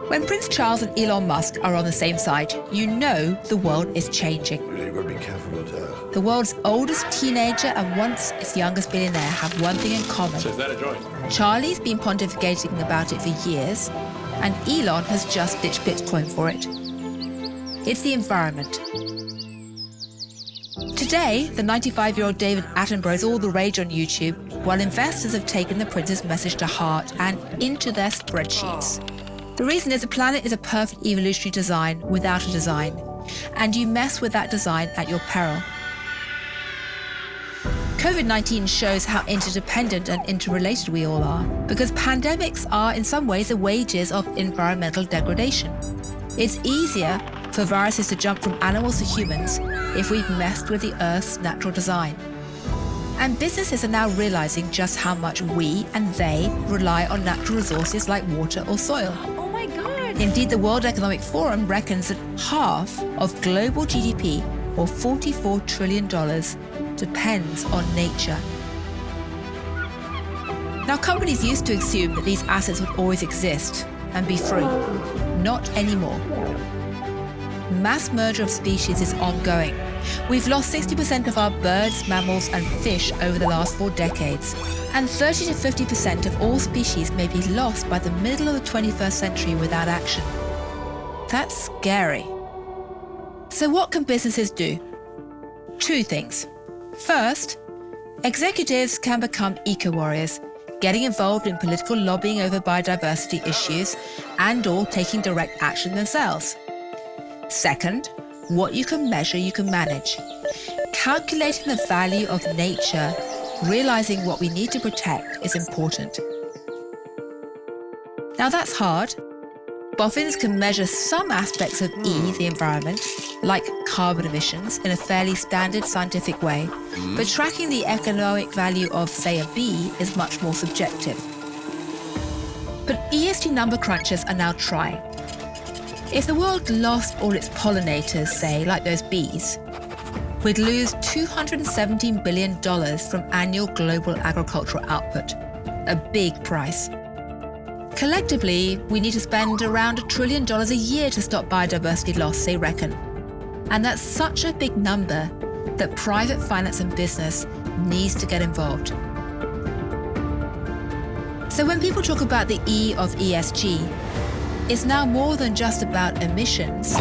When Prince Charles and Elon Musk are on the same side, you know the world is changing. Really, you've got to be careful with her. The world's oldest teenager and once its youngest billionaire have one thing in common. So is that a joint? Charlie's been pontificating about it for years, and Elon has just ditched Bitcoin for it. It's the environment. Today, the 95-year-old David Attenborough is all the rage on YouTube, while investors have taken the prince's message to heart and into their spreadsheets. The reason is the planet is a perfect evolutionary design without a design, and you mess with that design at your peril. COVID-19 shows how interdependent and interrelated we all are, because pandemics are in some ways the wages of environmental degradation. It's easier for viruses to jump from animals to humans if we've messed with the Earth's natural design. And businesses are now realizing just how much we and they rely on natural resources like water or soil. Oh my God! Indeed, the World Economic Forum reckons that half of global GDP, or $44 trillion, depends on nature. Now, companies used to assume that these assets would always exist and be free. Not anymore. Mass merger of species is ongoing. We've lost 60% of our birds, mammals, and fish over the last 4 decades. And 30 to 50% of all species may be lost by the middle of the 21st century without action. That's scary. So what can businesses do? 2 things. First, executives can become eco-warriors, getting involved in political lobbying over biodiversity issues and/or taking direct action themselves. Second, what you can measure, you can manage. Calculating the value of nature, realizing what we need to protect is important. Now that's hard. Boffins can measure some aspects of E, the environment, like carbon emissions, in a fairly standard scientific way, but tracking the economic value of, say, a bee is much more subjective. But ESG number crunchers are now trying. If the world lost all its pollinators, say, like those bees, we'd lose $217 billion from annual global agricultural output, a big price. Collectively, we need to spend around $1 trillion a year to stop biodiversity loss, they reckon. And that's such a big number that private finance and business needs to get involved. So when people talk about the E of ESG, it's now more than just about emissions,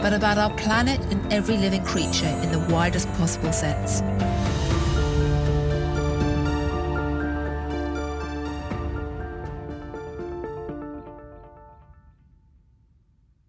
but about our planet and every living creature in the widest possible sense.